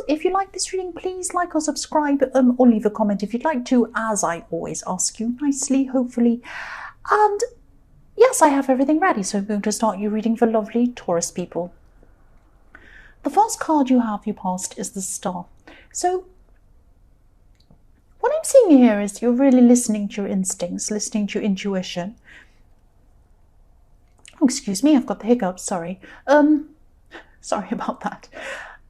if you like this reading, please like or subscribe, or leave a comment if you'd like to, as I always ask you nicely, hopefully. And yes, I have everything ready, so I'm going to start your reading for lovely Taurus people. The first card you have, your past, is the Star. So what I'm seeing here is you're really listening to your instincts, listening to your intuition. Oh, excuse me, I've got the hiccups, sorry. Sorry about that.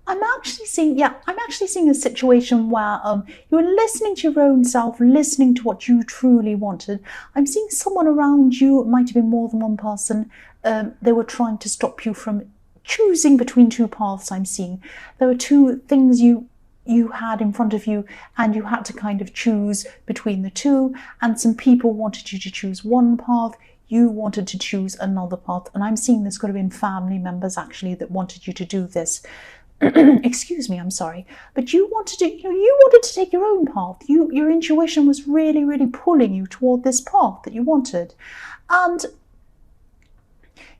I'm actually seeing a situation where you're listening to your own self, listening to what you truly wanted. I'm seeing someone around you, it might have been more than one person, they were trying to stop you from choosing between two paths. I'm seeing there were two things you had in front of you, and you had to kind of choose between the two, and some people wanted you to choose one path, you wanted to choose another path. And I'm seeing this could have been family members actually that wanted you to do this. Excuse me, I'm sorry, but you wanted to take your own path. Your intuition was really, really pulling you toward this path that you wanted. And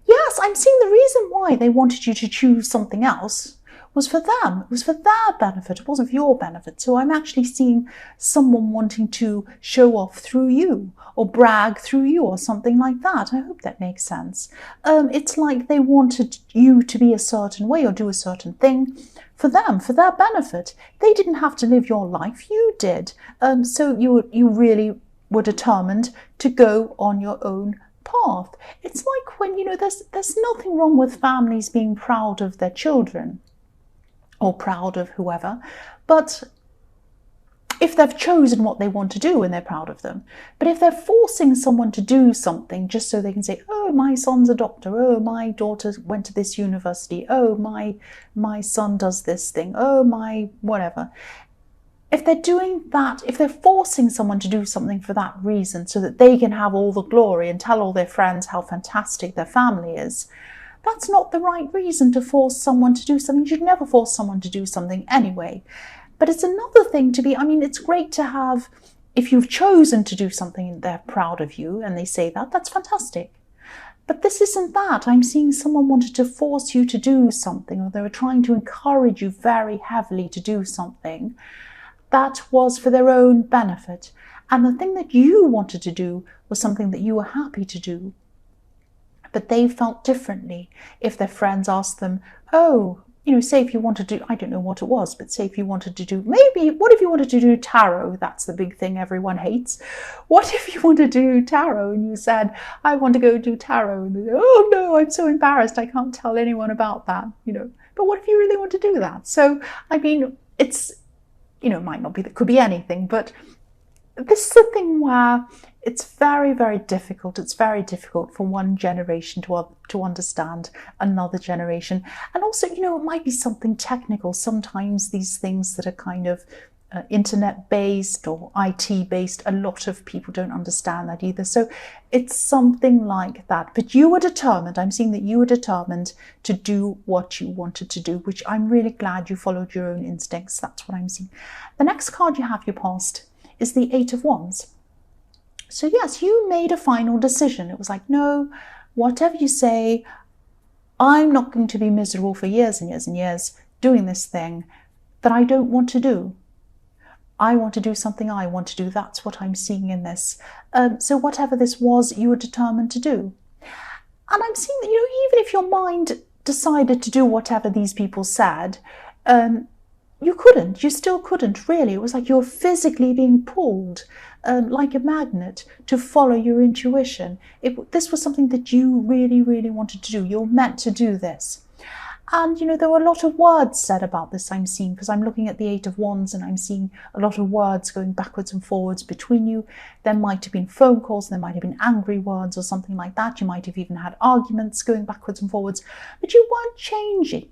yes, I'm seeing the reason why they wanted you to choose something else was for them. It was for their benefit. It wasn't for your benefit. So I'm actually seeing someone wanting to show off through you or brag through you or something like that. I hope that makes sense. It's like they wanted you to be a certain way or do a certain thing for them, for their benefit. They didn't have to live your life. You did. So you really were determined to go on your own path. It's like when, there's nothing wrong with families being proud of their children or proud of whoever, but if they've chosen what they want to do and they're proud of them. But if they're forcing someone to do something just so they can say, oh, my son's a doctor, oh, my daughter went to this university, oh, my son does this thing, oh, my whatever. If they're doing that, if they're forcing someone to do something for that reason so that they can have all the glory and tell all their friends how fantastic their family is, that's not the right reason to force someone to do something. You should never force someone to do something anyway. But it's another thing to be, it's great to have, if you've chosen to do something and they're proud of you and they say that, that's fantastic. But this isn't that. I'm seeing someone wanted to force you to do something, or they were trying to encourage you very heavily to do something that was for their own benefit. And the thing that you wanted to do was something that you were happy to do. But they felt differently. If their friends asked them, oh, say if you wanted to do, I don't know what it was, but say if you wanted to do, what if you wanted to do tarot? That's the big thing everyone hates. What if you wanted to do tarot and you said, I want to go do tarot? And they go, oh no, I'm so embarrassed, I can't tell anyone about that, But what if you really want to do that? So, it's, it might not be, that could be anything, but this is a thing where it's very, very difficult. It's very difficult for one generation to understand another generation. And also, it might be something technical. Sometimes these things that are kind of internet-based or IT-based, a lot of people don't understand that either. So it's something like that. But you were determined. I'm seeing that you were determined to do what you wanted to do, which I'm really glad you followed your own instincts. That's what I'm seeing. The next card you have, your past, is the Eight of Wands. So yes, you made a final decision. It was like, no, whatever you say, I'm not going to be miserable for years and years and years doing this thing that I don't want to do. I want to do something I want to do. That's what I'm seeing in this. So whatever this was, you were determined to do. And I'm seeing that, even if your mind decided to do whatever these people said, you still couldn't really. It was like you're physically being pulled like a magnet to follow your intuition. This was something that you really, really wanted to do. You're meant to do this. And, there were a lot of words said about this, I'm seeing, because I'm looking at the Eight of Wands and I'm seeing a lot of words going backwards and forwards between you. There might have been phone calls, there might have been angry words or something like that. You might have even had arguments going backwards and forwards, but you weren't changing.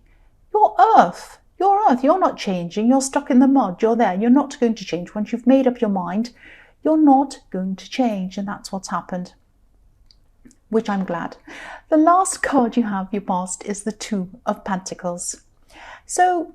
You're Earth. You're not changing. You're stuck in the mud. You're there. You're not going to change. Once you've made up your mind, you're not going to change. And that's what's happened, which I'm glad. The last card you have, your past, is the Two of Pentacles. So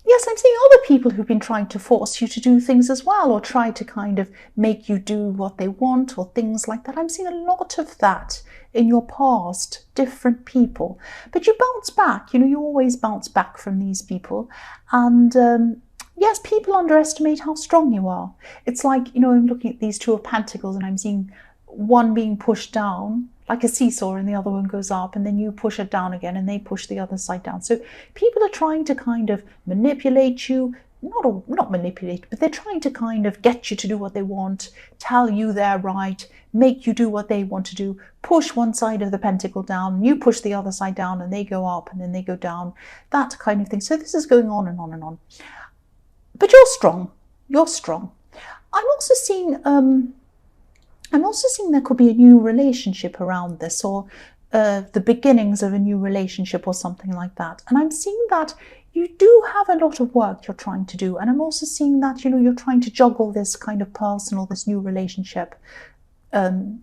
yes, I'm seeing other people who've been trying to force you to do things as well, or try to kind of make you do what they want, or things like that. I'm seeing a lot of that in your past, different people. But you bounce back, you always bounce back from these people. And yes, people underestimate how strong you are. It's like, I'm looking at these Two of Pentacles and I'm seeing one being pushed down like a seesaw and the other one goes up, and then you push it down again and they push the other side down. So people are trying to kind of manipulate you, not manipulate, but they're trying to kind of get you to do what they want, tell you they're right, make you do what they want to do, push one side of the pentacle down, you push the other side down, and they go up and then they go down, that kind of thing. So this is going on and on and on. But you're strong. You're strong. I'm also seeing there could be a new relationship around this, or the beginnings of a new relationship or something like that. And I'm seeing that you do have a lot of work you're trying to do. And I'm also seeing that, you're trying to juggle this kind of personal, this new relationship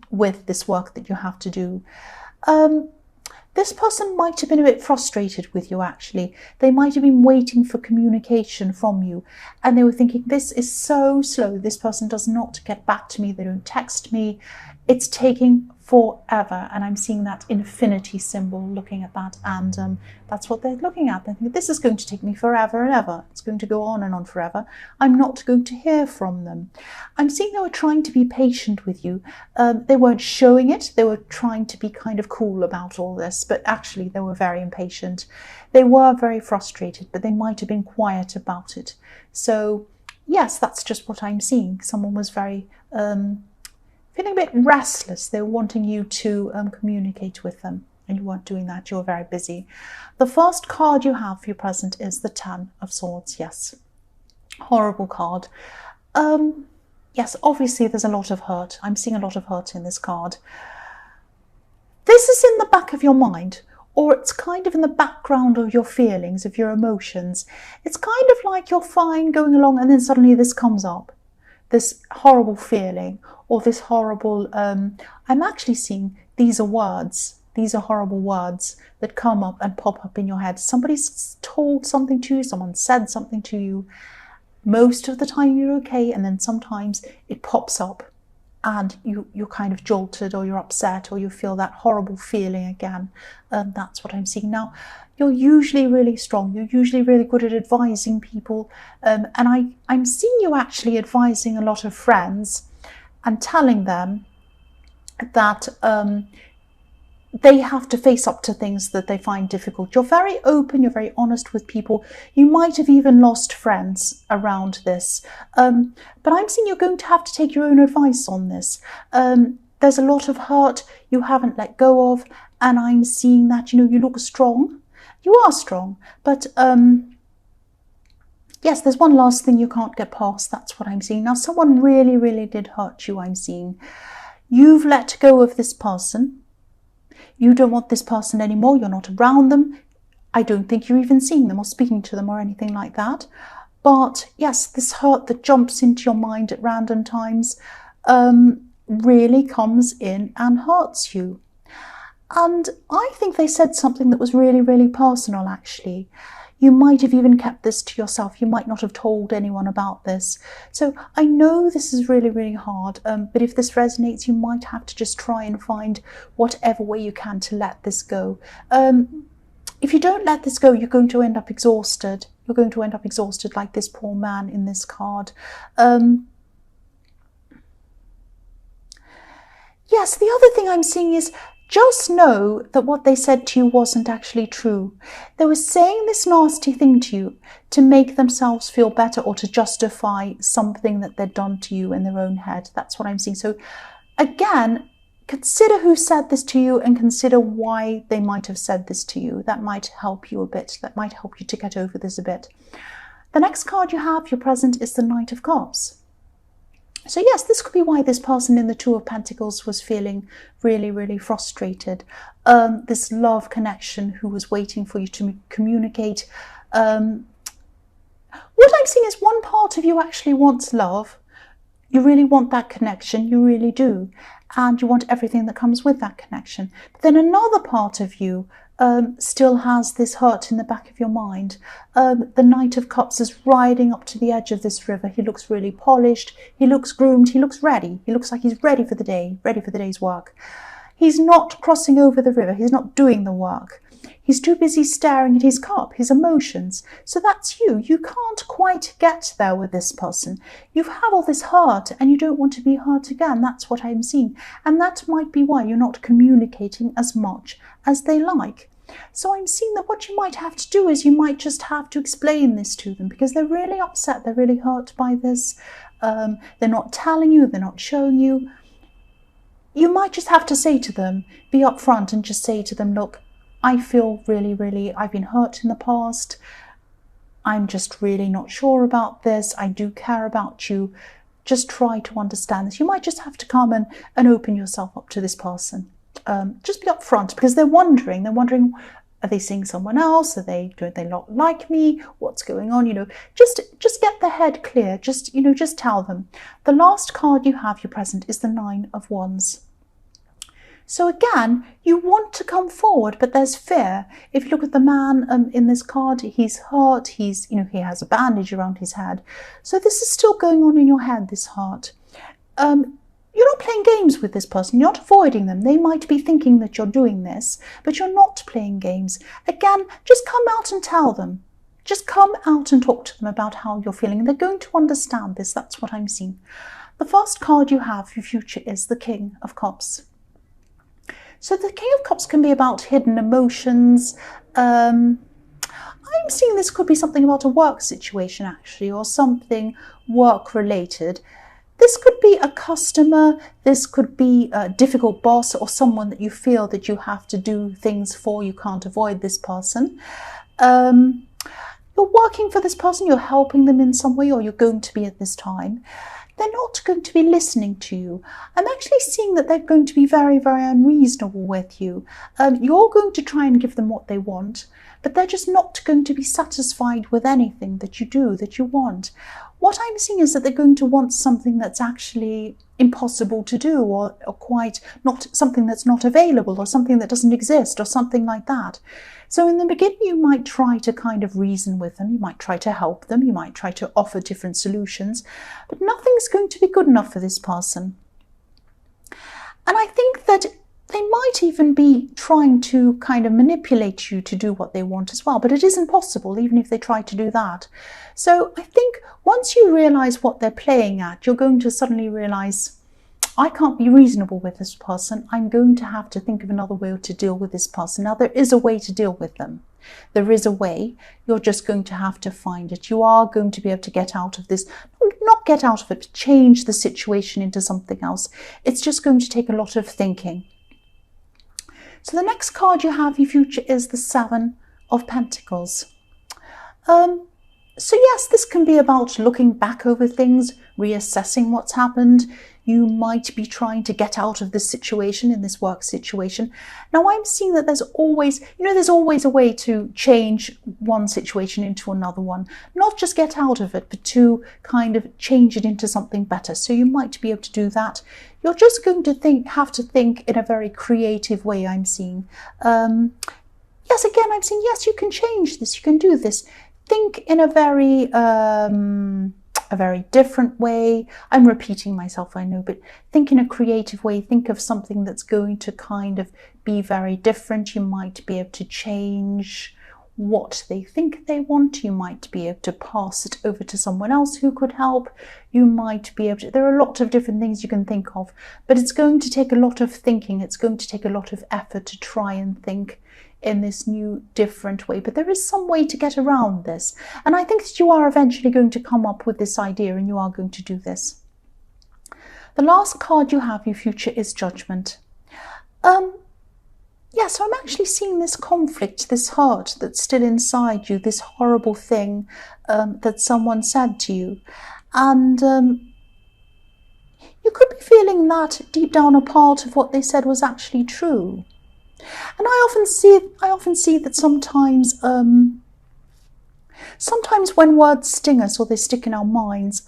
with this work that you have to do. This person might have been a bit frustrated with you, actually. They might have been waiting for communication from you. And they were thinking, this is so slow. This person does not get back to me. They don't text me. It's taking forever. And I'm seeing that infinity symbol, looking at that. And that's what they're looking at. They're thinking, this is going to take me forever and ever. It's going to go on and on forever. I'm not going to hear from them. I'm seeing they were trying to be patient with you. They weren't showing it. They were trying to be kind of cool about all this. But actually, they were very impatient. They were very frustrated, but they might have been quiet about it. So, yes, that's just what I'm seeing. Someone was very... feeling a bit restless. They were wanting you to communicate with them, and you weren't doing that. You were very busy. The first card you have for your present is the Ten of Swords. Yes, horrible card. Yes, obviously there's a lot of hurt. I'm seeing a lot of hurt in this card. This is in the back of your mind, or it's kind of in the background of your feelings, of your emotions. It's kind of like you're fine going along, and then suddenly this comes up. This horrible feeling, or this horrible, I'm actually seeing these are words. These are horrible words that come up and pop up in your head. Somebody's told something to you, someone said something to you. Most of the time you're okay, and then sometimes it pops up and you're kind of jolted, or you're upset, or you feel that horrible feeling again. That's what I'm seeing. Now, you're usually really strong. You're usually really good at advising people. And I'm seeing you actually advising a lot of friends and telling them that they have to face up to things that they find difficult. You're very open, you're very honest with people. You might have even lost friends around this. But I'm seeing you're going to have to take your own advice on this. There's a lot of hurt you haven't let go of, and I'm seeing that, you look strong. You are strong, but yes, there's one last thing you can't get past. That's what I'm seeing. Now, someone really, really did hurt you, I'm seeing. You've let go of this person. You don't want this person anymore. You're not around them. I don't think you're even seeing them or speaking to them or anything like that. But yes, this hurt that jumps into your mind at random times really comes in and hurts you. And I think they said something that was really, really personal, actually. You might have even kept this to yourself. You might not have told anyone about this. So I know this is really, really hard, but if this resonates, you might have to just try and find whatever way you can to let this go. If you don't let this go, you're going to end up exhausted. You're going to end up exhausted like this poor man in this card. Yes, the other thing I'm seeing is, just know that what they said to you wasn't actually true. They were saying this nasty thing to you to make themselves feel better, or to justify something that they'd done to you in their own head. That's what I'm seeing. So again, consider who said this to you and consider why they might have said this to you. That might help you a bit. That might help you to get over this a bit. The next card you have, your present, is the Knight of Cups. So yes, this could be why this person in the Two of Pentacles was feeling really, really frustrated. This love connection, who was waiting for you to communicate. What I'm seeing is one part of you actually wants love. You really want that connection, you really do. And you want everything that comes with that connection. But then another part of you still has this hurt in the back of your mind. The Knight of Cups is riding up to the edge of this river. He looks really polished. He looks groomed. He looks ready. He looks like he's ready for the day, ready for the day's work. He's not crossing over the river. He's not doing the work. He's too busy staring at his cup, his emotions. So that's you. You can't quite get there with this person. You've had all this hurt and you don't want to be hurt again. That's what I'm seeing. And that might be why you're not communicating as much as they like. So I'm seeing that what you might have to do is you might just have to explain this to them, because they're really upset. They're really hurt by this. They're not telling you. They're not showing you. You might just have to say to them, be upfront and just say to them, look, I feel really, I've been hurt in the past. I'm just really not sure about this. I do care about you. Just try to understand this. You might just have to come and open yourself up to this person. Just be upfront, because they're wondering, are they seeing someone else? Do they not like me? What's going on? Just get their head clear. Just tell them. The last card you have, your present, is the 9 of Wands. So again, you want to come forward, but there's fear. If you look at the man in this card, he's hurt. He has a bandage around his head. So this is still going on in your head, this hurt. You're not playing games with this person. You're not avoiding them. They might be thinking that you're doing this, but you're not playing games. Again, just come out and tell them. Just come out and talk to them about how you're feeling. They're going to understand this. That's what I'm seeing. The first card you have for your future is the King of Cups. So the King of Cups can be about hidden emotions. I'm seeing this could be something about a work situation, actually, or something work-related. This could be a customer. This could be a difficult boss, or someone that you feel that you have to do things for. You can't avoid this person. You're working for this person. You're helping them in some way, or you're going to be at this time. They're not going to be listening to you. I'm actually seeing that they're going to be very, very unreasonable with you. You're going to try and give them what they want, but they're just not going to be satisfied with anything that you do, that you want. What I'm seeing is that they're going to want something that's actually impossible to do, or quite not something that's not available, or something that doesn't exist, or something like that. So in the beginning, you might try to kind of reason with them. You might try to help them. You might try to offer different solutions, but nothing's going to be good enough for this person. And I think that they might even be trying to kind of manipulate you to do what they want as well, but it isn't possible, even if they try to do that. So I think once you realize what they're playing at, you're going to suddenly realize, I can't be reasonable with this person. I'm going to have to think of another way to deal with this person. Now, there is a way to deal with them. There is a way. You're just going to have to find it. You are going to be able to get out of this, not get out of it, but change the situation into something else. It's just going to take a lot of thinking. So the next card you have, your future, is the 7 of Pentacles. So yes, this can be about looking back over things, reassessing what's happened. You might be trying to get out of this situation, in this work situation. Now I'm seeing that there's always a way to change one situation into another one. Not just get out of it, but to kind of change it into something better. So you might be able to do that. You're just going to have to think in a very creative way, I'm seeing. Yes, again, I'm seeing, yes, you can change this, you can do this. Think in a very different way. I'm repeating myself, I know, but think in a creative way. Think of something that's going to kind of be very different. You might be able to change what they think they want. You might be able to pass it over to someone else who could help. You might be able to, there are a lot of different things you can think of, but it's going to take a lot of thinking. It's going to take a lot of effort to try and think in this new, different way. But there is some way to get around this. And I think that you are eventually going to come up with this idea, and you are going to do this. The last card you have, your future, is Judgment. Yeah, so I'm actually seeing this conflict, this hurt that's still inside you, this horrible thing that someone said to you. And you could be feeling that deep down a part of what they said was actually true. And I often see that sometimes Sometimes when words sting us or they stick in our minds,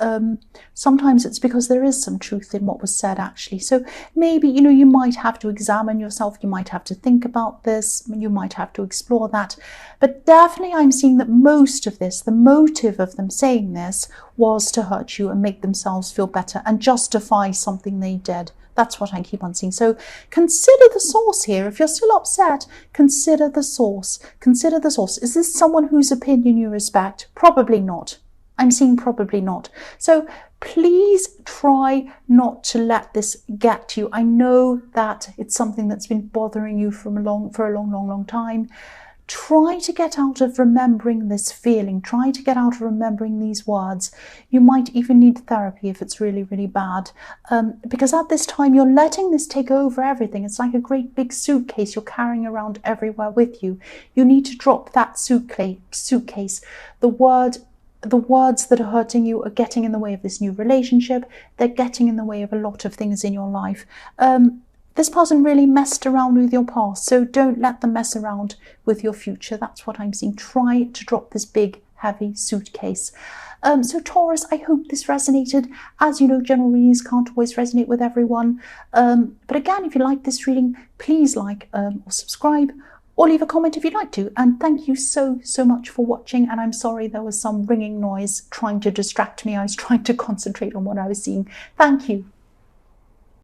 sometimes it's because there is some truth in what was said actually. So maybe, you might have to examine yourself, you might have to think about this, you might have to explore that. But definitely I'm seeing that most of this, the motive of them saying this was to hurt you and make themselves feel better and justify something they did. That's what I keep on seeing. So consider the source here. If you're still upset, consider the source. Consider the source. Is this someone whose opinion you respect? Probably not. I'm seeing probably not. So please try not to let this get to you. I know that it's something that's been bothering you for a long time. Try to get out of remembering this feeling. Try to get out of remembering these words. You might even need therapy if it's really, really bad. Because at this time, you're letting this take over everything. It's like a great big suitcase you're carrying around everywhere with you. You need to drop that suitcase. The words that are hurting you are getting in the way of this new relationship. They're getting in the way of a lot of things in your life. This person really messed around with your past, so don't let them mess around with your future. That's what I'm seeing. Try to drop this big, heavy suitcase. So Taurus, I hope this resonated. As you know, general readings can't always resonate with everyone. But again, if you like this reading, please like or subscribe, or leave a comment if you'd like to. And thank you so much for watching. And I'm sorry there was some ringing noise trying to distract me. I was trying to concentrate on what I was seeing. Thank you.